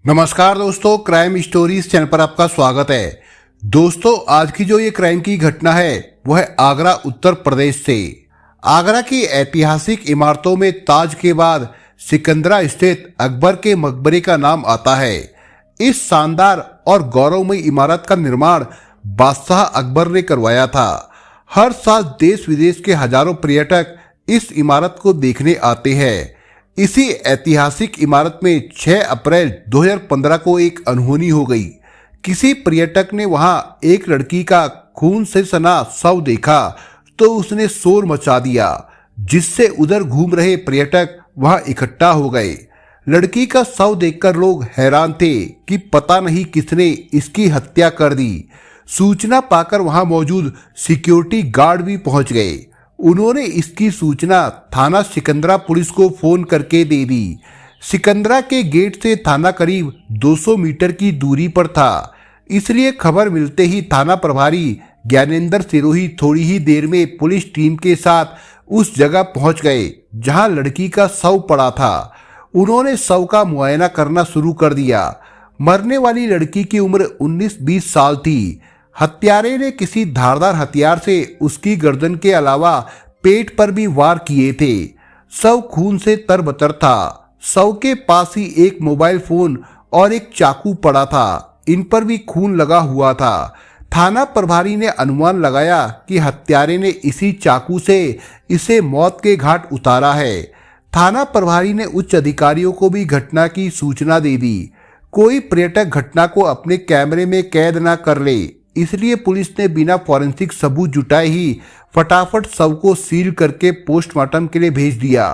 नमस्कार दोस्तों, crime stories channel पर आपका स्वागत है। दोस्तों, आज की जो ये क्राइम की घटना है वह है आगरा उत्तर प्रदेश से। आगरा की ऐतिहासिक इमारतों में ताज के बाद सिकंदरा स्थित अकबर के मकबरे का नाम आता है। इस शानदार और गौरवमयी इमारत का निर्माण बादशाह अकबर ने करवाया था। हर साल देश विदेश के हजारों पर्यटक इस इमारत को देखने आते हैं। इसी ऐतिहासिक इमारत में 6 अप्रैल 2015 को एक अनहोनी हो गई। किसी पर्यटक ने वहां एक लड़की का खून से सना शव देखा तो उसने शोर मचा दिया, जिससे उधर घूम रहे पर्यटक वहां इकट्ठा हो गए। लड़की का शव देखकर लोग हैरान थे कि पता नहीं किसने इसकी हत्या कर दी। सूचना पाकर वहां मौजूद सिक्योरिटी गार्ड भी पहुंच गए। उन्होंने इसकी सूचना थाना सिकंदरा पुलिस को फोन करके दे दी। सिकंदरा के गेट से थाना करीब 200 मीटर की दूरी पर था, इसलिए खबर मिलते ही थाना प्रभारी ज्ञानेंद्र सिरोही थोड़ी ही देर में पुलिस टीम के साथ उस जगह पहुंच गए जहां लड़की का शव पड़ा था। उन्होंने शव का मुआयना करना शुरू कर दिया। मरने वाली लड़की की उम्र 19-20 साल थी। हत्यारे ने किसी धारदार हथियार से उसकी गर्दन के अलावा पेट पर भी वार किए थे। शव खून से तरबतर था। शव के पास ही एक मोबाइल फोन और एक चाकू पड़ा था। इन पर भी खून लगा हुआ था। थाना प्रभारी ने अनुमान लगाया कि हत्यारे ने इसी चाकू से इसे मौत के घाट उतारा है। थाना प्रभारी ने उच्च अधिकारियों को भी घटना की सूचना दे दी। कोई पर्यटक घटना को अपने कैमरे में कैद न कर ले, इसलिए पुलिस ने बिना फॉरेंसिक सबूत जुटाए ही फटाफट शव को सील करके पोस्टमार्टम के लिए भेज दिया।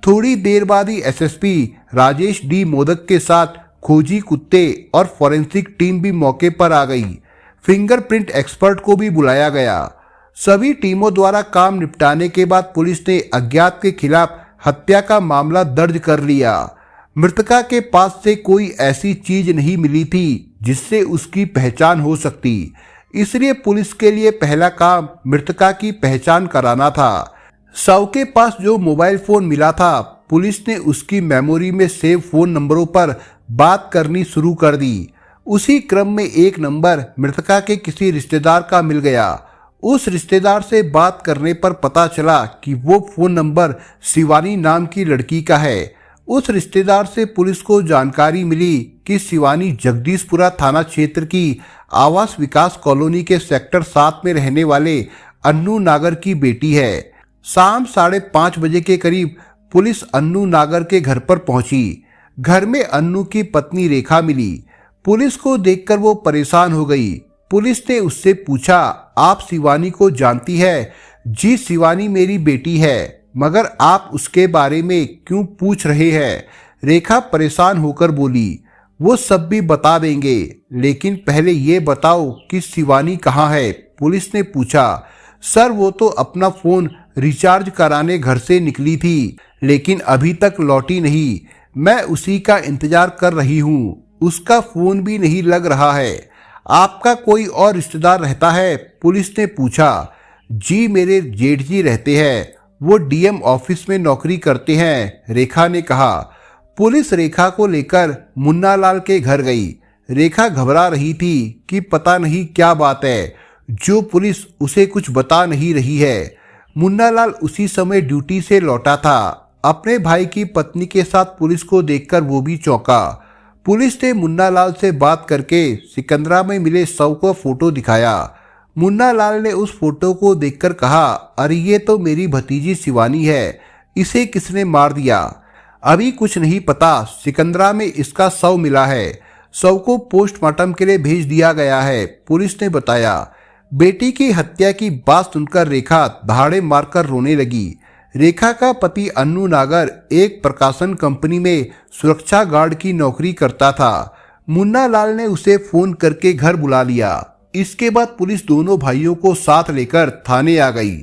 थोड़ी देर बाद ही एसएसपी राजेश डी मोदक के साथ खोजी कुत्ते और फॉरेंसिक टीम भी मौके पर आ गई। फिंगरप्रिंट एक्सपर्ट को भी बुलाया गया। सभी टीमों द्वारा काम निपटाने के बाद पुलिस ने अज्ञात के खिलाफ हत्या का मामला दर्ज कर लिया। मृतका के पास से कोई ऐसी चीज नहीं मिली थी जिससे उसकी पहचान हो सकती, इसलिए पुलिस के लिए पहला काम मृतका की पहचान कराना था। शव के पास जो मोबाइल फोन मिला था, पुलिस ने उसकी मेमोरी में सेव फोन नंबरों पर बात करनी शुरू कर दी। उसी क्रम में एक नंबर मृतका के किसी रिश्तेदार का मिल गया। उस रिश्तेदार से बात करने पर पता चला कि वो फोन नंबर शिवानी नाम की लड़की का है। उस रिश्तेदार से पुलिस को जानकारी मिली कि शिवानी जगदीशपुरा थाना क्षेत्र की आवास विकास कॉलोनी के सेक्टर 7 में रहने वाले अन्नू नागर की बेटी है। शाम 5:30 बजे के करीब पुलिस अन्नू नागर के घर पर पहुंची। घर में अन्नू की पत्नी रेखा मिली। पुलिस को देखकर वो परेशान हो गई। पुलिस ने उससे पूछा, आप शिवानी को जानती है? जी, शिवानी मेरी बेटी है, मगर आप उसके बारे में क्यों पूछ रहे हैं? रेखा परेशान होकर बोली, वो सब भी बता देंगे, लेकिन पहले ये बताओ कि शिवानी कहाँ है? पुलिस ने पूछा। सर, वो तो अपना फोन रिचार्ज कराने घर से निकली थी, लेकिन अभी तक लौटी नहीं। मैं उसी का इंतजार कर रही हूँ। उसका फोन भी नहीं लग रहा है। आपका कोई और रिश्तेदार रहता है? पुलिस ने पूछा। जी, मेरे जेठ जी रहते हैं, वो डीएम ऑफिस में नौकरी करते हैं, रेखा ने कहा। पुलिस रेखा को लेकर मुन्नालाल के घर गई। रेखा घबरा रही थी कि पता नहीं क्या बात है जो पुलिस उसे कुछ बता नहीं रही है। मुन्नालाल उसी समय ड्यूटी से लौटा था। अपने भाई की पत्नी के साथ पुलिस को देखकर वो भी चौंका। पुलिस ने मुन्नालाल से बात करके सिकंदरा में मिले शव का फोटो दिखाया। मुन्नालाल ने उस फोटो को देखकर कहा, अरे ये तो मेरी भतीजी शिवानी है, इसे किसने मार दिया? अभी कुछ नहीं पता, सिकंदरा में इसका शव मिला है। शव को पोस्टमार्टम के लिए भेज दिया गया है, पुलिस ने बताया। बेटी की हत्या की बात सुनकर रेखा दहाड़े मारकर रोने लगी। रेखा का पति अन्नू नागर एक प्रकाशन कंपनी में सुरक्षा गार्ड की नौकरी करता था। मुन्नालाल ने उसे फोन करके घर बुला लिया। इसके बाद पुलिस दोनों भाइयों को साथ लेकर थाने आ गई।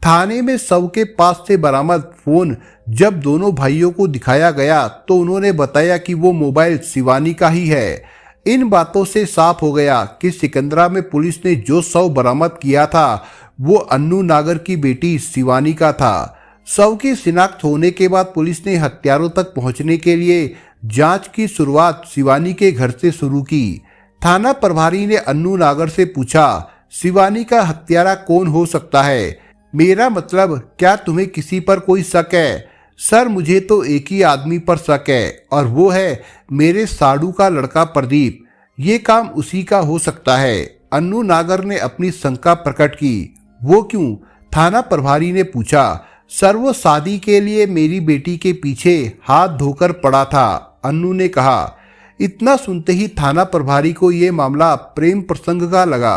थाने में शव के पास से बरामद फोन जब दोनों भाइयों को दिखाया गया तो उन्होंने बताया कि वो मोबाइल शिवानी का ही है। इन बातों से साफ हो गया कि सिकंदरा में पुलिस ने जो शव बरामद किया था वो अन्नू नागर की बेटी शिवानी का था। शव की शिनाख्त होने के बाद पुलिस ने हत्यारों तक पहुंचने के लिए जांच की शुरुआत शिवानी के घर से शुरू की। थाना प्रभारी ने अन्नू नागर से पूछा, शिवानी का हत्यारा कौन हो सकता है? मेरा मतलब, क्या तुम्हें किसी पर कोई शक है? सर, मुझे तो एक ही आदमी पर शक है और वो है मेरे साडू का लड़का प्रदीप। ये काम उसी का हो सकता है। अन्नू नागर ने अपनी शंका प्रकट की। वो क्यों? थाना प्रभारी ने पूछा। सर, वो शादी के लिए मेरी बेटी के पीछे हाथ धोकर पड़ा था, अन्नू ने कहा। इतना सुनते ही थाना प्रभारी को ये मामला प्रेम प्रसंग का लगा।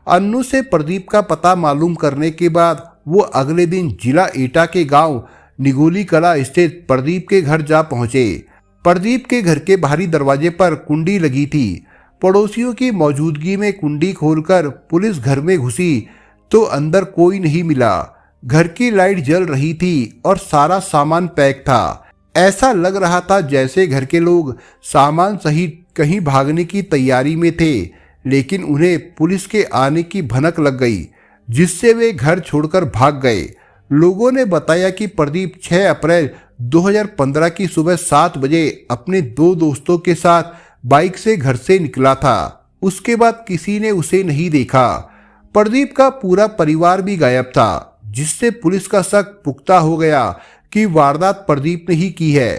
अन्नू से प्रदीप का पता मालूम करने के बाद वो अगले दिन जिला एटा के गांव निगोली कला स्थित प्रदीप के घर जा पहुंचे। प्रदीप के घर के बाहरी दरवाजे पर कुंडी लगी थी। पड़ोसियों की मौजूदगी में कुंडी खोलकर पुलिस घर में घुसी तो अंदर कोई नहीं मिला। घर की लाइट जल रही थी और सारा सामान पैक था। ऐसा लग रहा था जैसे घर के लोग सामान सहित कहीं भागने की तैयारी में थे, लेकिन उन्हें पुलिस के आने की भनक लग गई, जिससे वे घर छोड़कर भाग गए। लोगों ने बताया कि प्रदीप 6 अप्रैल 2015 की सुबह 7 बजे अपने 2 दोस्तों के साथ बाइक से घर से निकला था। उसके बाद किसी ने उसे नहीं देखा। प्रदीप का पूरा परिवार भी गायब था, जिससे पुलिस का शक पुख्ता हो गया कि वारदात प्रदीप ने ही की है।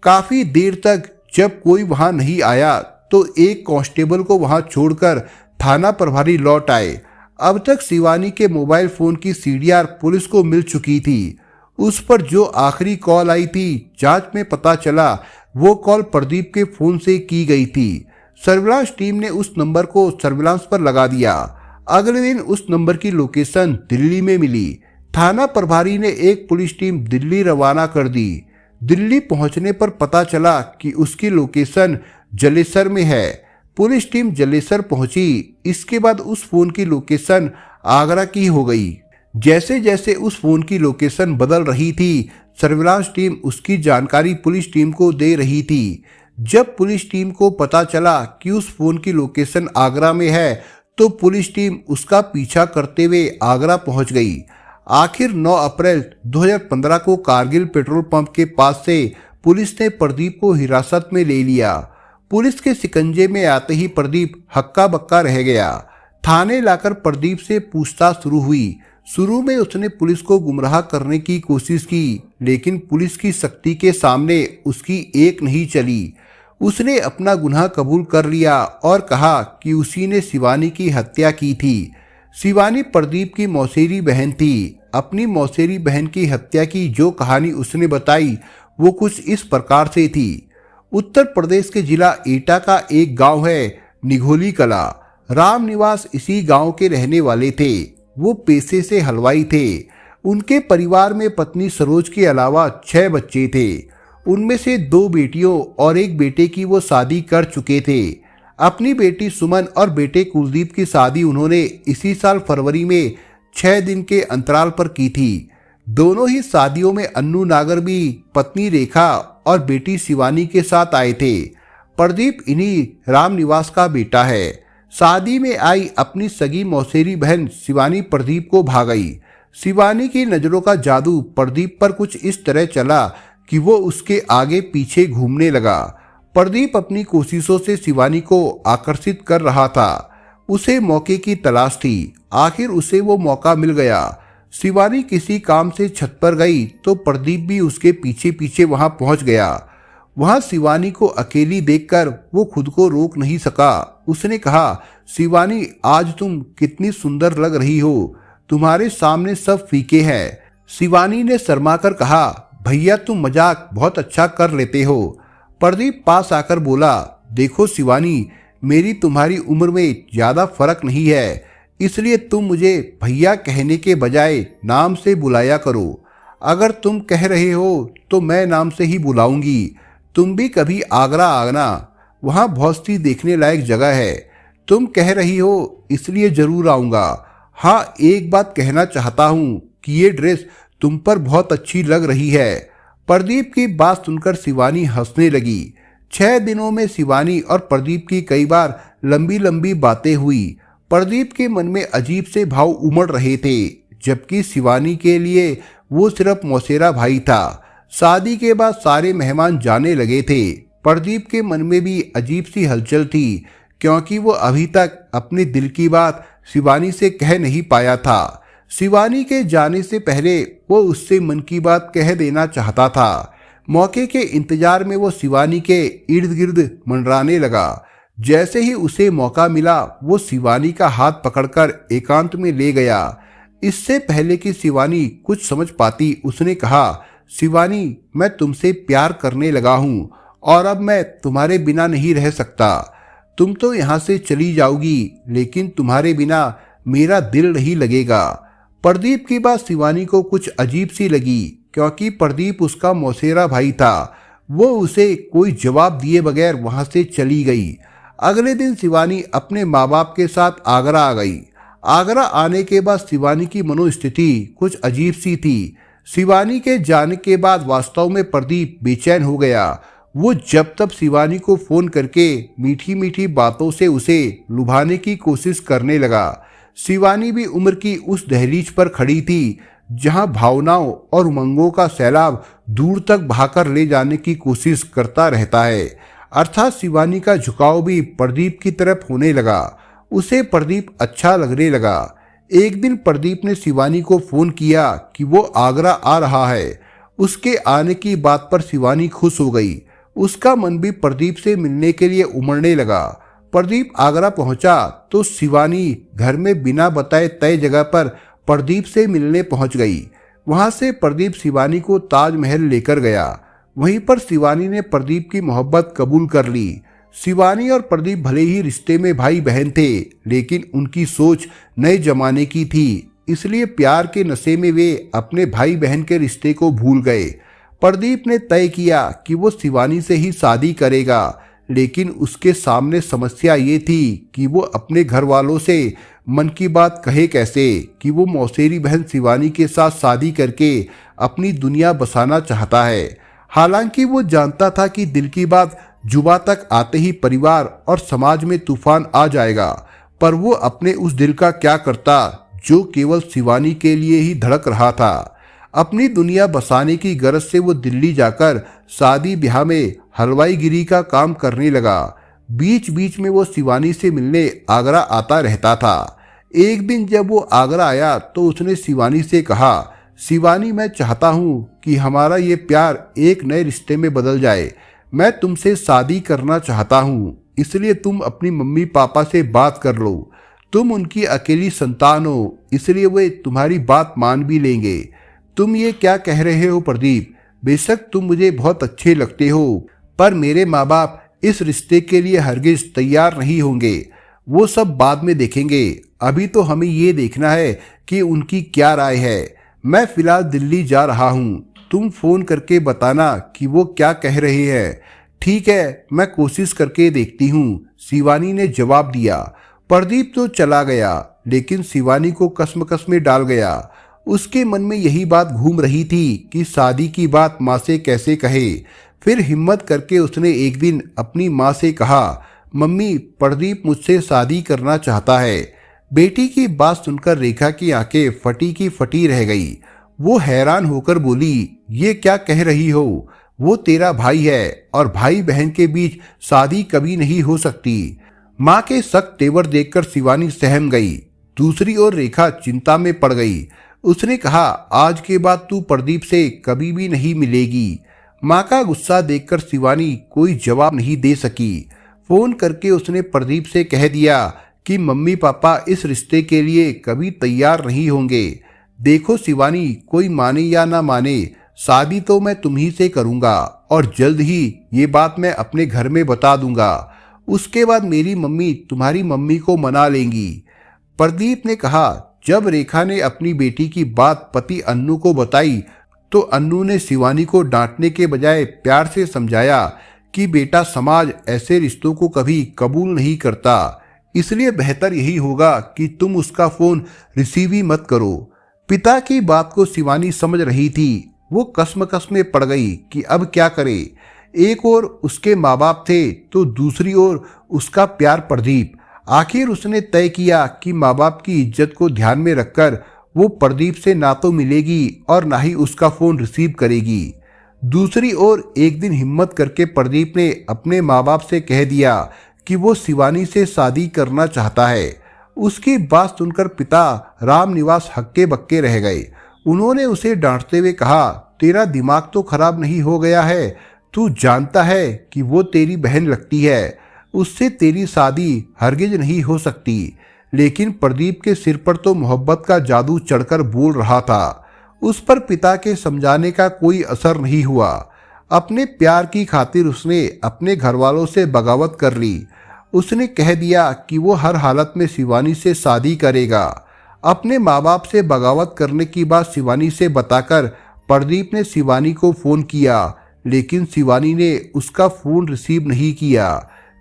काफी देर तक जब कोई वहां नहीं आया तो एक कांस्टेबल को वहां छोड़कर थाना प्रभारी लौट आए। अब तक शिवानी के मोबाइल फोन की सीडीआर पुलिस को मिल चुकी थी। उस पर जो आखिरी कॉल आई थी, जांच में पता चला वो कॉल प्रदीप के फोन से की गई थी। सर्विलांस टीम ने उस नंबर को सर्विलांस पर लगा दिया। अगले दिन उस नंबर की लोकेशन दिल्ली में मिली। थाना प्रभारी ने एक पुलिस टीम दिल्ली रवाना कर दी। दिल्ली पहुंचने पर पता चला कि उसकी लोकेशन जलेसर में है। पुलिस टीम जलेसर पहुंची। इसके बाद उस फोन की लोकेशन आगरा की हो गई। जैसे जैसे उस फोन की लोकेशन बदल रही थी, सर्विलांस टीम उसकी जानकारी पुलिस टीम को दे रही थी। जब पुलिस टीम को पता चला कि उस फोन की लोकेशन आगरा में है, तो पुलिस टीम उसका पीछा करते हुए आगरा पहुंच गई। आखिर 9 अप्रैल 2015 को कारगिल पेट्रोल पंप के पास से पुलिस ने प्रदीप को हिरासत में ले लिया। पुलिस के शिकंजे में आते ही प्रदीप हक्का बक्का रह गया। थाने लाकर प्रदीप से पूछताछ शुरू हुई। शुरू में उसने पुलिस को गुमराह करने की कोशिश की, लेकिन पुलिस की सख्ती के सामने उसकी एक नहीं चली। उसने अपना गुनाह कबूल कर लिया और कहा कि उसी ने शिवानी की हत्या की थी। शिवानी प्रदीप की मौसेरी बहन थी। अपनी मौसेरी बहन की हत्या की जो कहानी उसने बताई वो कुछ इस प्रकार से थी। उत्तर प्रदेश के जिला एटा का एक गांव है निगोली कला। राम निवास इसी गांव के रहने वाले थे। वो पेशे से हलवाई थे। उनके परिवार में पत्नी सरोज के अलावा 6 बच्चे थे। उनमें से 2 बेटियों और एक बेटे की वो शादी कर चुके थे। अपनी बेटी सुमन और बेटे कुलदीप की शादी उन्होंने इसी साल फरवरी में 6 दिन के अंतराल पर की थी। दोनों ही शादियों में अन्नू नागर भी पत्नी रेखा और बेटी शिवानी के साथ आए थे। प्रदीप इन्हीं रामनिवास का बेटा है। शादी में आई अपनी सगी मौसेरी बहन शिवानी प्रदीप को भा गई। शिवानी की नजरों का जादू प्रदीप पर कुछ इस तरह चला कि वो उसके आगे पीछे घूमने लगा। प्रदीप अपनी कोशिशों से शिवानी को आकर्षित कर रहा था। उसे मौके की तलाश थी। आखिर उसे वो मौका मिल गया। शिवानी किसी काम से छत पर गई तो प्रदीप भी उसके पीछे पीछे वहां पहुंच गया। वहां शिवानी को अकेली देखकर वो खुद को रोक नहीं सका। उसने कहा, शिवानी, आज तुम कितनी सुंदर लग रही हो। तुम्हारे सामने सब फीके हैं। शिवानी ने शर्माकर कहा, भैया तुम मजाक बहुत अच्छा कर लेते हो। प्रदीप पास आकर बोला, देखो शिवानी, मेरी तुम्हारी उम्र में ज्यादा फर्क नहीं है, इसलिए तुम मुझे भैया कहने के बजाय नाम से बुलाया करो। अगर तुम कह रहे हो तो मैं नाम से ही बुलाऊंगी। तुम भी कभी आगरा आना, वहाँ बहुत सी देखने लायक जगह है। तुम कह रही हो इसलिए जरूर आऊँगा। हाँ, एक बात कहना चाहता हूँ कि ये ड्रेस तुम पर बहुत अच्छी लग रही है। प्रदीप की बात सुनकर शिवानी हंसने लगी। 6 दिनों में शिवानी और प्रदीप की कई बार लंबी लंबी बातें हुई। प्रदीप के मन में अजीब से भाव उमड़ रहे थे, जबकि शिवानी के लिए वो सिर्फ मौसेरा भाई था। शादी के बाद सारे मेहमान जाने लगे थे। प्रदीप के मन में भी अजीब सी हलचल थी, क्योंकि वो अभी तक अपने दिल की बात शिवानी से कह नहीं पाया था। शिवानी के जाने से पहले वो उससे मन की बात कह देना चाहता था। मौके के इंतजार में वो शिवानी के इर्द गिर्द मंडराने लगा। जैसे ही उसे मौका मिला वो शिवानी का हाथ पकड़कर एकांत में ले गया। इससे पहले कि शिवानी कुछ समझ पाती, उसने कहा, शिवानी, मैं तुमसे प्यार करने लगा हूँ और अब मैं तुम्हारे बिना नहीं रह सकता। तुम तो यहाँ से चली जाओगी, लेकिन तुम्हारे बिना मेरा दिल नहीं लगेगा। प्रदीप की बात शिवानी को कुछ अजीब सी लगी, क्योंकि प्रदीप उसका मौसेरा भाई था। वो उसे कोई जवाब दिए बगैर वहां से चली गई। अगले दिन शिवानी अपने माँ बाप के साथ आगरा आ गई। आगरा आने के बाद शिवानी की मनोस्थिति कुछ अजीब सी थी। शिवानी के जाने के बाद वास्तव में प्रदीप बेचैन हो गया। वो जब तब शिवानी को फोन करके मीठी मीठी बातों से उसे लुभाने की कोशिश करने लगा। शिवानी भी उम्र की उस दहलीज पर खड़ी थी जहां भावनाओं और उमंगों का सैलाब दूर तक बहाकर ले जाने की कोशिश करता रहता है। अर्थात शिवानी का झुकाव भी प्रदीप की तरफ होने लगा। उसे प्रदीप अच्छा लगने लगा। एक दिन प्रदीप ने शिवानी को फोन किया कि वो आगरा आ रहा है। उसके आने की बात पर शिवानी खुश हो गई। उसका मन भी प्रदीप से मिलने के लिए उमड़ने लगा। प्रदीप आगरा पहुंचा तो शिवानी घर में बिना बताए तय जगह पर प्रदीप से मिलने पहुंच गई। वहां से प्रदीप शिवानी को ताजमहल लेकर गया। वहीं पर शिवानी ने प्रदीप की मोहब्बत कबूल कर ली। शिवानी और प्रदीप भले ही रिश्ते में भाई बहन थे, लेकिन उनकी सोच नए जमाने की थी। इसलिए प्यार के नशे में वे अपने भाई बहन के रिश्ते को भूल गए। प्रदीप ने तय किया कि वो शिवानी से ही शादी करेगा, लेकिन उसके सामने समस्या ये थी कि वो अपने घर वालों से मन की बात कहे कैसे कि वो मौसेरी बहन शिवानी के साथ शादी करके अपनी दुनिया बसाना चाहता है। हालांकि वो जानता था कि दिल की बात जुबा तक आते ही परिवार और समाज में तूफान आ जाएगा, पर वो अपने उस दिल का क्या करता जो केवल शिवानी के लिए ही धड़क रहा था। अपनी दुनिया बसाने की गरज से वो दिल्ली जाकर शादी ब्याह में हलवाईगिरी का काम करने लगा। बीच बीच में वो शिवानी से मिलने आगरा आता रहता था। एक दिन जब वो आगरा आया तो उसने शिवानी से कहा, शिवानी, मैं चाहता हूँ कि हमारा ये प्यार एक नए रिश्ते में बदल जाए। मैं तुमसे शादी करना चाहता हूँ, इसलिए तुम अपनी मम्मी पापा से बात कर लो। तुम उनकी अकेली संतान हो, इसलिए वे तुम्हारी बात मान भी लेंगे। तुम ये क्या कह रहे हो प्रदीप? बेशक तुम मुझे बहुत अच्छे लगते हो, पर मेरे माँ बाप इस रिश्ते के लिए हरगिज तैयार नहीं होंगे। वो सब बाद में देखेंगे। अभी तो हमें ये देखना है कि उनकी क्या राय है। मैं फिलहाल दिल्ली जा रहा हूँ। तुम फोन करके बताना कि वो क्या कह रहे हैं। ठीक है, मैं कोशिश करके देखती हूँ, शिवानी ने जवाब दिया। प्रदीप तो चला गया, लेकिन शिवानी को कसमकस में डाल गया। उसके मन में यही बात घूम रही थी कि शादी की बात माँ से कैसे कहे। फिर हिम्मत करके उसने एक दिन अपनी माँ से कहा, मम्मी, प्रदीप मुझसे शादी करना चाहता है। बेटी की बात सुनकर रेखा की आंखें फटी की फटी रह गई। वो हैरान होकर बोली, ये क्या कह रही हो? वो तेरा भाई है और भाई बहन के बीच शादी कभी नहीं हो सकती। माँ के सख्त तेवर देखकर शिवानी सहम गई। दूसरी ओर रेखा चिंता में पड़ गई। उसने कहा, आज के बाद तू प्रदीप से कभी भी नहीं मिलेगी। माँ का गुस्सा देखकर शिवानी कोई जवाब नहीं दे सकी। फोन करके उसने प्रदीप से कह दिया कि मम्मी पापा इस रिश्ते के लिए कभी तैयार नहीं होंगे। देखो शिवानी, कोई माने या ना माने, शादी तो मैं तुम्ही से करूंगा और जल्द ही ये बात मैं अपने घर में बता दूंगा। उसके बाद मेरी मम्मी तुम्हारी मम्मी को मना लेंगी। प्रदीप ने कहा। जब रेखा ने अपनी बेटी की बात पति अन्नू को बताई तो अन्नू ने शिवानी को डांटने के बजाय प्यार से समझाया कि बेटा, समाज ऐसे रिश्तों को कभी कबूल नहीं करता, इसलिए बेहतर यही होगा कि तुम उसका फोन रिसीव ही मत करो। पिता की बात को शिवानी समझ रही थी। वो कसमकस में पड़ गई कि अब क्या करे। एक ओर उसके माँ बाप थे तो दूसरी ओर उसका प्यार प्रदीप। आखिर उसने तय किया कि माँ बाप की इज्जत को ध्यान में रखकर वो प्रदीप से ना तो मिलेगी और ना ही उसका फोन रिसीव करेगी। दूसरी ओर एक दिन हिम्मत करके प्रदीप ने अपने माँ बाप से कह दिया कि वो शिवानी से शादी करना चाहता है। उसकी बात सुनकर पिता रामनिवास हक्के बक्के रह गए। उन्होंने उसे डांटते हुए कहा, तेरा दिमाग तो खराब नहीं हो गया है? तू जानता है कि वो तेरी बहन लगती है, उससे तेरी शादी हरगिज नहीं हो सकती। लेकिन प्रदीप के सिर पर तो मोहब्बत का जादू चढ़कर बोल रहा था। उस पर पिता के समझाने का कोई असर नहीं हुआ। अपने प्यार की खातिर उसने अपने घर वालों से बगावत कर ली। उसने कह दिया कि वो हर हालत में शिवानी से शादी करेगा। अपने माँ बाप से बगावत करने की बात शिवानी से बताकर प्रदीप ने शिवानी को फ़ोन किया, लेकिन शिवानी ने उसका फ़ोन रिसीव नहीं किया।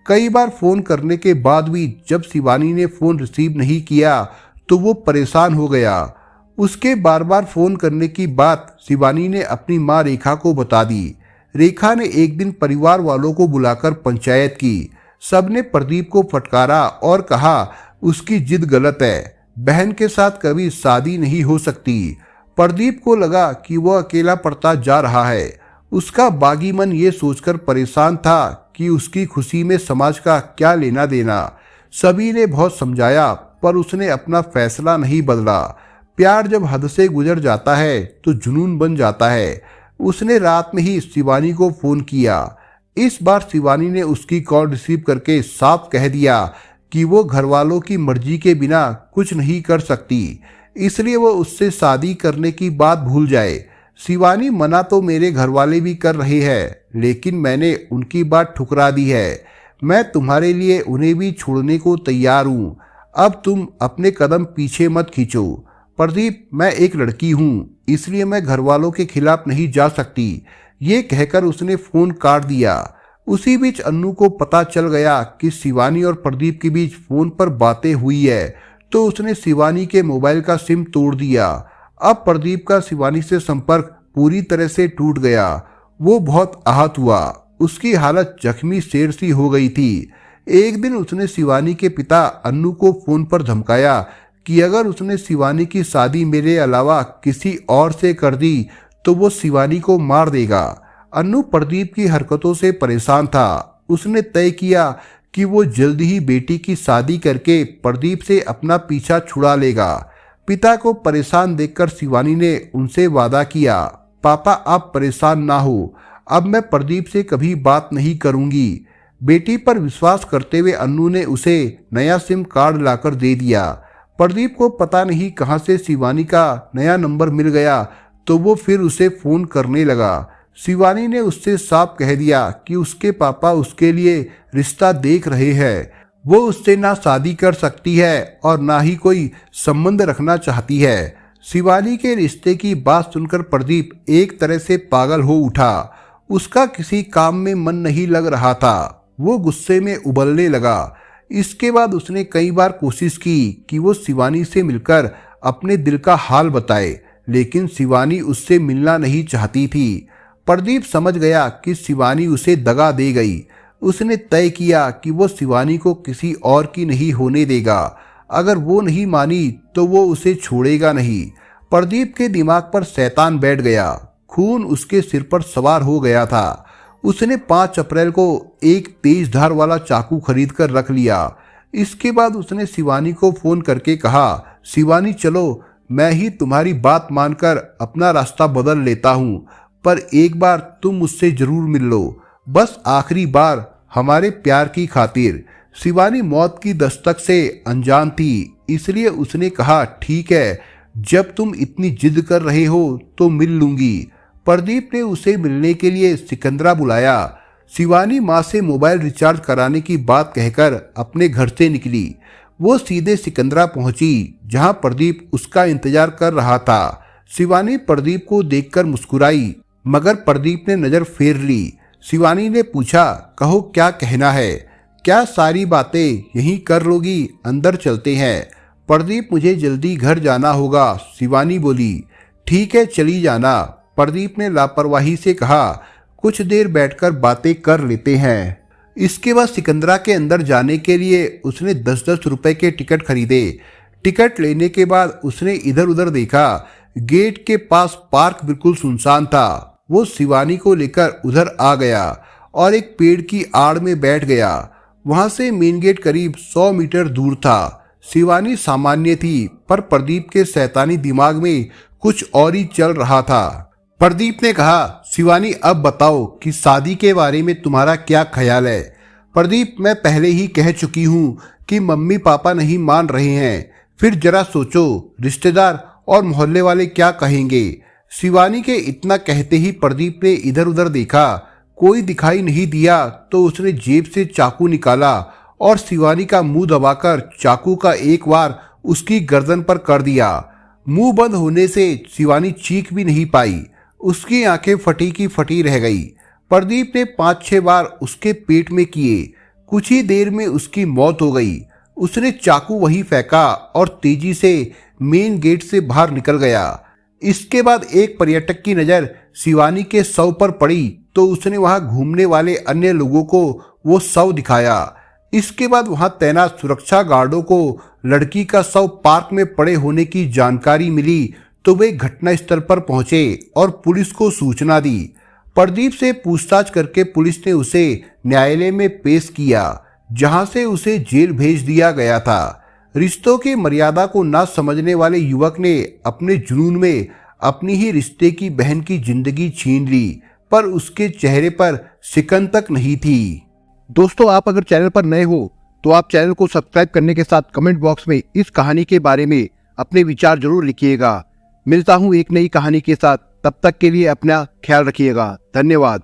कई बार फ़ोन करने के बाद भी जब शिवानी ने फ़ोन रिसीव नहीं किया तो वो परेशान हो गया। उसके बार बार फ़ोन करने की बात शिवानी ने अपनी माँ रेखा को बता दी। रेखा ने एक दिन परिवार वालों को बुलाकर पंचायत की। सबने प्रदीप को फटकारा और कहा उसकी जिद गलत है, बहन के साथ कभी शादी नहीं हो सकती। प्रदीप को लगा कि वह अकेला पड़ता जा रहा है। उसका बागी मन ये सोचकर परेशान था कि उसकी खुशी में समाज का क्या लेना देना। सभी ने बहुत समझाया पर उसने अपना फैसला नहीं बदला। प्यार जब हद से गुजर जाता है तो जुनून बन जाता है। उसने रात में ही शिवानी को फोन किया। इस बार शिवानी ने उसकी कॉल रिसीव करके साफ कह दिया कि वो घर वालों की मर्जी के बिना कुछ नहीं कर सकती, इसलिए वो उससे शादी करने की बात भूल जाए। शिवानी, मना तो मेरे घर वाले भी कर रहे हैं, लेकिन मैंने उनकी बात ठुकरा दी है। मैं तुम्हारे लिए उन्हें भी छोड़ने को तैयार हूँ। अब तुम अपने कदम पीछे मत खींचो। प्रदीप, मैं एक लड़की हूँ, इसलिए मैं घर वालों के खिलाफ नहीं जा सकती। ये कहकर उसने फोन काट दिया। उसी बीच अन्नू को पता चल गया कि शिवानी और प्रदीप के बीच फोन पर बातें हुई है, तो उसने शिवानी के मोबाइल का सिम तोड़ दिया। अब प्रदीप का शिवानी से संपर्क पूरी तरह से टूट गया। वो बहुत आहत हुआ। उसकी हालत जख्मी शेर सी हो गई थी। एक दिन उसने शिवानी के पिता अन्नू को फोन पर धमकाया कि अगर उसने शिवानी की शादी मेरे अलावा किसी और से कर दी तो वो शिवानी को मार देगा। अन्नू प्रदीप की हरकतों से परेशान था। उसने तय किया कि वो जल्द ही बेटी की शादी करके प्रदीप से अपना पीछा छुड़ा लेगा। पिता को परेशान देखकर शिवानी ने उनसे वादा किया, पापा आप परेशान ना हो, अब मैं प्रदीप से कभी बात नहीं करूंगी। बेटी पर विश्वास करते हुए अन्नू ने उसे नया सिम कार्ड लाकर दे दिया। प्रदीप को पता नहीं कहां से शिवानी का नया नंबर मिल गया तो वो फिर उसे फोन करने लगा। शिवानी ने उससे साफ कह दिया कि उसके पापा उसके लिए रिश्ता देख रहे हैं। वो उससे ना शादी कर सकती है और ना ही कोई संबंध रखना चाहती है। शिवानी के रिश्ते की बात सुनकर प्रदीप एक तरह से पागल हो उठा। उसका किसी काम में मन नहीं लग रहा था। वो गुस्से में उबलने लगा। इसके बाद उसने कई बार कोशिश की कि वो शिवानी से मिलकर अपने दिल का हाल बताए, लेकिन शिवानी उससे मिलना नहीं चाहती थी। प्रदीप समझ गया कि शिवानी उसे दगा दे गई। उसने तय किया कि वो शिवानी को किसी और की नहीं होने देगा। अगर वो नहीं मानी तो वो उसे छोड़ेगा नहीं। प्रदीप के दिमाग पर शैतान बैठ गया। खून उसके सिर पर सवार हो गया था। उसने 5 अप्रैल को एक तेज धार वाला चाकू खरीद कर रख लिया। इसके बाद उसने शिवानी को फोन करके कहा, शिवानी चलो, मैं ही तुम्हारी बात मानकर अपना रास्ता बदल लेता हूँ, पर एक बार तुम मुझसे जरूर मिल लो, बस आखिरी बार, हमारे प्यार की खातिर। शिवानी मौत की दस्तक से अनजान थी, इसलिए उसने कहा, ठीक है, जब तुम इतनी जिद कर रहे हो तो मिल लूंगी। प्रदीप ने उसे मिलने के लिए सिकंदरा बुलाया। शिवानी माँ से मोबाइल रिचार्ज कराने की बात कहकर अपने घर से निकली। वो सीधे सिकंदरा पहुंची, जहां प्रदीप उसका इंतजार कर रहा था। शिवानी प्रदीप को देखकर मुस्कुराई, मगर प्रदीप ने नजर फेर ली। शिवानी ने पूछा, कहो क्या कहना है? क्या सारी बातें यहीं कर लोगी? अंदर चलते हैं। प्रदीप, मुझे जल्दी घर जाना होगा, शिवानी बोली। ठीक है, चली जाना, प्रदीप ने लापरवाही से कहा। कुछ देर बैठकर बातें कर लेते हैं। इसके बाद सिकंदरा के अंदर जाने के लिए उसने 10-10 रुपए के टिकट खरीदे। टिकट लेने के बाद उसने इधर उधर देखा। गेट के पास पार्क बिल्कुल सुनसान था। वो शिवानी को लेकर उधर आ गया और एक पेड़ की आड़ में बैठ गया। वहां से मेन गेट करीब 100 मीटर दूर था। शिवानी सामान्य थी, पर प्रदीप के शैतानी दिमाग में कुछ और ही चल रहा था। प्रदीप ने कहा, शिवानी अब बताओ कि शादी के बारे में तुम्हारा क्या ख्याल है। प्रदीप, मैं पहले ही कह चुकी हूँ कि मम्मी पापा नहीं मान रहे हैं। फिर जरा सोचो, रिश्तेदार और मोहल्ले वाले क्या कहेंगे। शिवानी के इतना कहते ही प्रदीप ने इधर उधर देखा, कोई दिखाई नहीं दिया तो उसने जेब से चाकू निकाला और शिवानी का मुंह दबाकर चाकू का एक वार उसकी गर्दन पर कर दिया। मुंह बंद होने से शिवानी चीख भी नहीं पाई, उसकी आंखें फटी की फटी रह गई। प्रदीप ने 5-6 बार उसके पेट में किए। कुछ ही देर में उसकी मौत हो गई। उसने चाकू वहीं फेंका और तेजी से मेन गेट से बाहर निकल गया। इसके बाद एक पर्यटक की नज़र शिवानी के शव पर पड़ी तो उसने वहां घूमने वाले अन्य लोगों को वो शव दिखाया। इसके बाद वहां तैनात सुरक्षा गार्डों को लड़की का शव पार्क में पड़े होने की जानकारी मिली तो वे घटनास्थल पर पहुंचे और पुलिस को सूचना दी। प्रदीप से पूछताछ करके पुलिस ने उसे न्यायालय में पेश किया, जहां से उसे जेल भेज दिया गया था। रिश्तों की मर्यादा को ना समझने वाले युवक ने अपने जुनून में अपनी ही रिश्ते की बहन की जिंदगी छीन ली, पर उसके चेहरे पर सिकन तक नहीं थी। दोस्तों, आप अगर चैनल पर नए हो तो आप चैनल को सब्सक्राइब करने के साथ कमेंट बॉक्स में इस कहानी के बारे में अपने विचार जरूर लिखिएगा। मिलता हूं एक नई कहानी के साथ, तब तक के लिए अपना ख्याल रखिएगा। धन्यवाद।